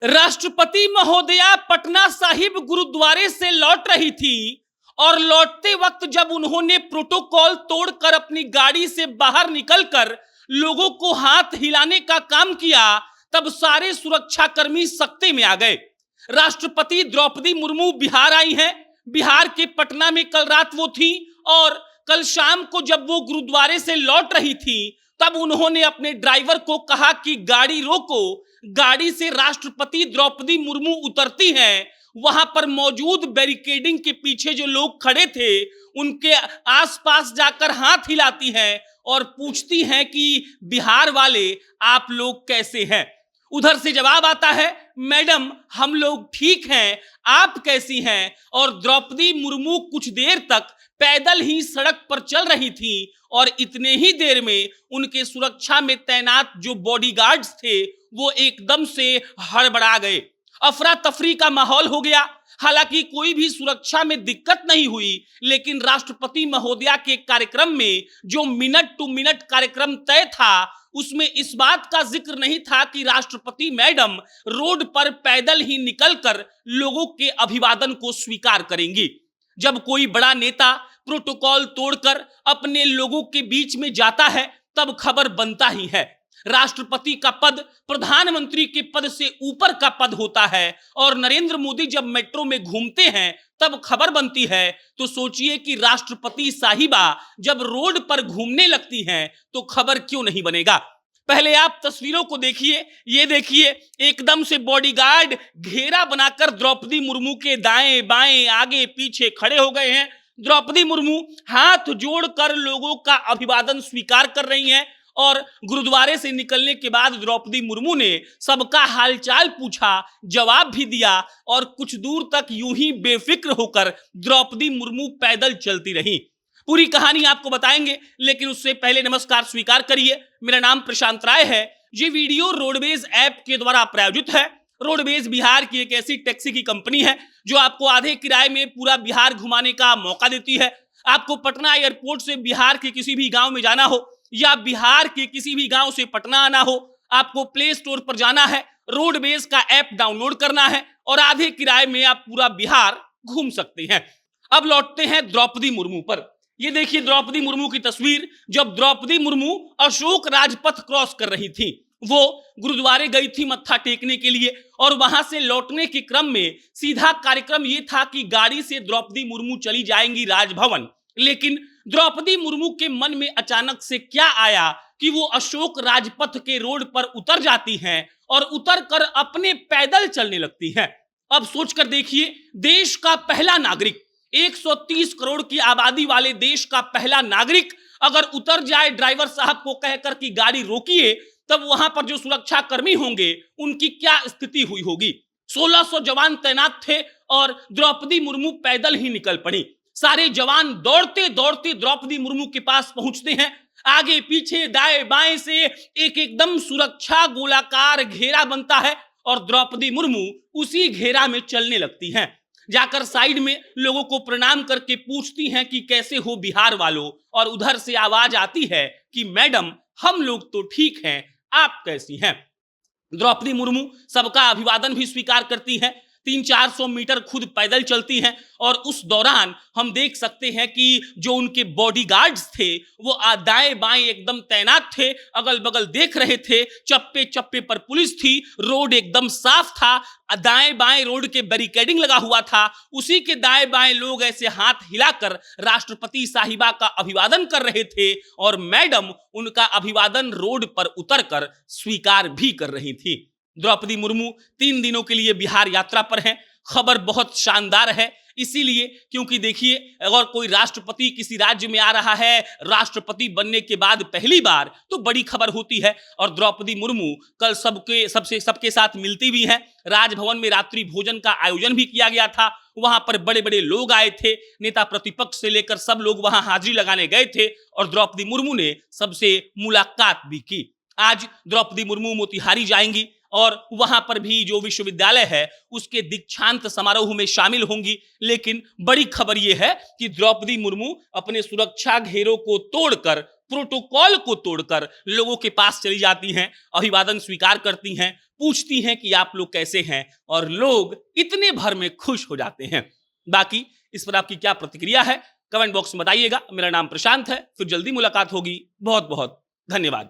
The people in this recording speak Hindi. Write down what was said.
राष्ट्रपति महोदया पटना साहिब गुरुद्वारे से लौट रही थी और लौटते वक्त जब उन्होंने प्रोटोकॉल तोड़कर अपनी गाड़ी से बाहर निकलकर लोगों को हाथ हिलाने का काम किया, तब सारे सुरक्षाकर्मी सख्ते में आ गए। राष्ट्रपति द्रौपदी मुर्मू बिहार आई हैं। बिहार के पटना में कल रात वो थी और कल शाम को जब वो गुरुद्वारे से लौट रही थी, तब उन्होंने अपने ड्राइवर को कहा कि गाड़ी रोको। गाड़ी से राष्ट्रपति द्रौपदी मुर्मू उतरती हैं। वहां पर मौजूद बैरिकेडिंग के पीछे जो लोग खड़े थे, उनके आसपास जाकर हाथ हिलाती हैं और पूछती हैं कि बिहार वाले आप लोग कैसे हैं। उधर से जवाब आता है, मैडम हम लोग ठीक हैं, आप कैसी हैं। और द्रौपदी मुर्मू कुछ देर तक पैदल ही सड़क पर चल रही थी और इतने ही देर में उनके सुरक्षा में तैनात जो बॉडीगार्ड्स थे वो एकदम से हड़बड़ा गए। अफरा तफरी का माहौल हो गया। हालांकि कोई भी सुरक्षा में दिक्कत नहीं हुई, लेकिन राष्ट्रपति महोदया के कार्यक्रम में जो मिनट टू मिनट कार्यक्रम तय था, उसमें इस बात का जिक्र नहीं था कि राष्ट्रपति मैडम रोड पर पैदल ही निकलकर लोगों के अभिवादन को स्वीकार करेंगी। जब कोई बड़ा नेता प्रोटोकॉल तोड़कर अपने लोगों के बीच में जाता है, तब खबर बनता ही है। राष्ट्रपति का पद प्रधानमंत्री के पद से ऊपर का पद होता है और नरेंद्र मोदी जब मेट्रो में घूमते हैं तब खबर बनती है। तो सोचिए कि राष्ट्रपति साहिबा जब रोड पर घूमने लगती हैं तो खबर क्यों नहीं बनेगा। पहले आप तस्वीरों को देखिए, ये देखिए एकदम से बॉडीगार्ड घेरा बनाकर द्रौपदी मुर्मू के दाएं बाएं आगे पीछे खड़े हो गए हैं। द्रौपदी मुर्मू हाथ जोड़कर लोगों का अभिवादन स्वीकार कर रही हैं और गुरुद्वारे से निकलने के बाद द्रौपदी मुर्मू ने सबका हालचाल पूछा, जवाब भी दिया और कुछ दूर तक यूं ही बेफिक्र होकर द्रौपदी मुर्मू पैदल चलती रही। पूरी कहानी आपको बताएंगे, लेकिन उससे पहले नमस्कार स्वीकार करिए। मेरा नाम प्रशांत राय है। ये वीडियो रोडवेज ऐप के द्वारा प्रायोजित है। रोडवेज बिहार की एक ऐसी टैक्सी की कंपनी है जो आपको आधे किराए में पूरा बिहार घुमाने का मौका देती है। आपको पटना एयरपोर्ट से बिहार के किसी भी गांव में जाना हो या बिहार के किसी भी गांव से पटना आना हो, आपको प्ले स्टोर पर जाना है, रोडवेज का ऐप डाउनलोड करना है और आधे किराए में आप पूरा बिहार घूम सकते हैं। अब लौटते हैं द्रौपदी मुर्मू पर। ये देखिए द्रौपदी मुर्मू की तस्वीर, जब द्रौपदी मुर्मू अशोक राजपथ क्रॉस कर रही थी। वो गुरुद्वारे गई थी मत्था टेकने के लिए और वहां से लौटने के क्रम में सीधा कार्यक्रम ये था कि गाड़ी से द्रौपदी मुर्मू चली जाएंगी राजभवन। लेकिन द्रौपदी मुर्मू के मन में अचानक से क्या आया कि वो अशोक राजपथ के रोड पर उतर जाती हैं और उतरकर अपने पैदल चलने लगती हैं। अब सोचकर देखिए, देश का पहला नागरिक, 130 करोड़ की आबादी वाले देश का पहला नागरिक अगर उतर जाए ड्राइवर साहब को कहकर कि गाड़ी रोकिए, तब वहां पर जो सुरक्षा कर्मी होंगे उनकी क्या स्थिति हुई होगी। 1600 जवान तैनात थे और द्रौपदी मुर्मू पैदल ही निकल पड़ी। सारे जवान दौड़ते दौड़ते द्रौपदी मुर्मू के पास पहुंचते हैं। आगे पीछे दाएं बाएं से एक एकदम सुरक्षा गोलाकार घेरा बनता है और द्रौपदी मुर्मू उसी घेरा में चलने लगती हैं। जाकर साइड में लोगों को प्रणाम करके पूछती हैं कि कैसे हो बिहार वालों, और उधर से आवाज आती है कि मैडम हम लोग तो ठीक हैं, आप कैसी हैं। द्रौपदी मुर्मू सबका अभिवादन भी स्वीकार करती हैं। 300-400 मीटर खुद पैदल चलती हैं और उस दौरान हम देख सकते हैं कि जो उनके बॉडीगार्ड्स थे वो दाएं बाएं एकदम तैनात थे, अगल बगल देख रहे थे। चप्पे चप्पे पर पुलिस थी, रोड एकदम साफ था, दाएं बाएं रोड के बैरिकेडिंग लगा हुआ था। उसी के दाएं बाएं लोग ऐसे हाथ हिलाकर राष्ट्रपति साहिबा का अभिवादन कर रहे थे और मैडम उनका अभिवादन रोड पर उतरकर स्वीकार भी कर रही थी। द्रौपदी मुर्मू 3 दिनों के लिए बिहार यात्रा पर हैं। खबर बहुत शानदार है, इसीलिए क्योंकि देखिए, अगर कोई राष्ट्रपति किसी राज्य में आ रहा है राष्ट्रपति बनने के बाद पहली बार, तो बड़ी खबर होती है। और द्रौपदी मुर्मू कल सबके साथ मिलती भी हैं। राजभवन में रात्रि भोजन का आयोजन भी किया गया था। वहां पर बड़े बड़े लोग आए थे, नेता प्रतिपक्ष से लेकर सब लोग वहां हाजिरी लगाने गए थे और द्रौपदी मुर्मू ने सबसे मुलाकात भी की। आज द्रौपदी मुर्मू मोतिहारी जाएंगी। और वहां पर भी जो विश्वविद्यालय है उसके दीक्षांत समारोह में शामिल होंगी। लेकिन बड़ी खबर यह है कि द्रौपदी मुर्मू अपने सुरक्षा घेरों को तोड़कर, प्रोटोकॉल को तोड़कर लोगों के पास चली जाती हैं, अभिवादन स्वीकार करती हैं, पूछती हैं कि आप लोग कैसे हैं, और लोग इतने भर में खुश हो जाते हैं। बाकी इस पर आपकी क्या प्रतिक्रिया है कमेंट बॉक्स में बताइएगा। मेरा नाम प्रशांत है, फिर जल्दी मुलाकात होगी। बहुत बहुत धन्यवाद।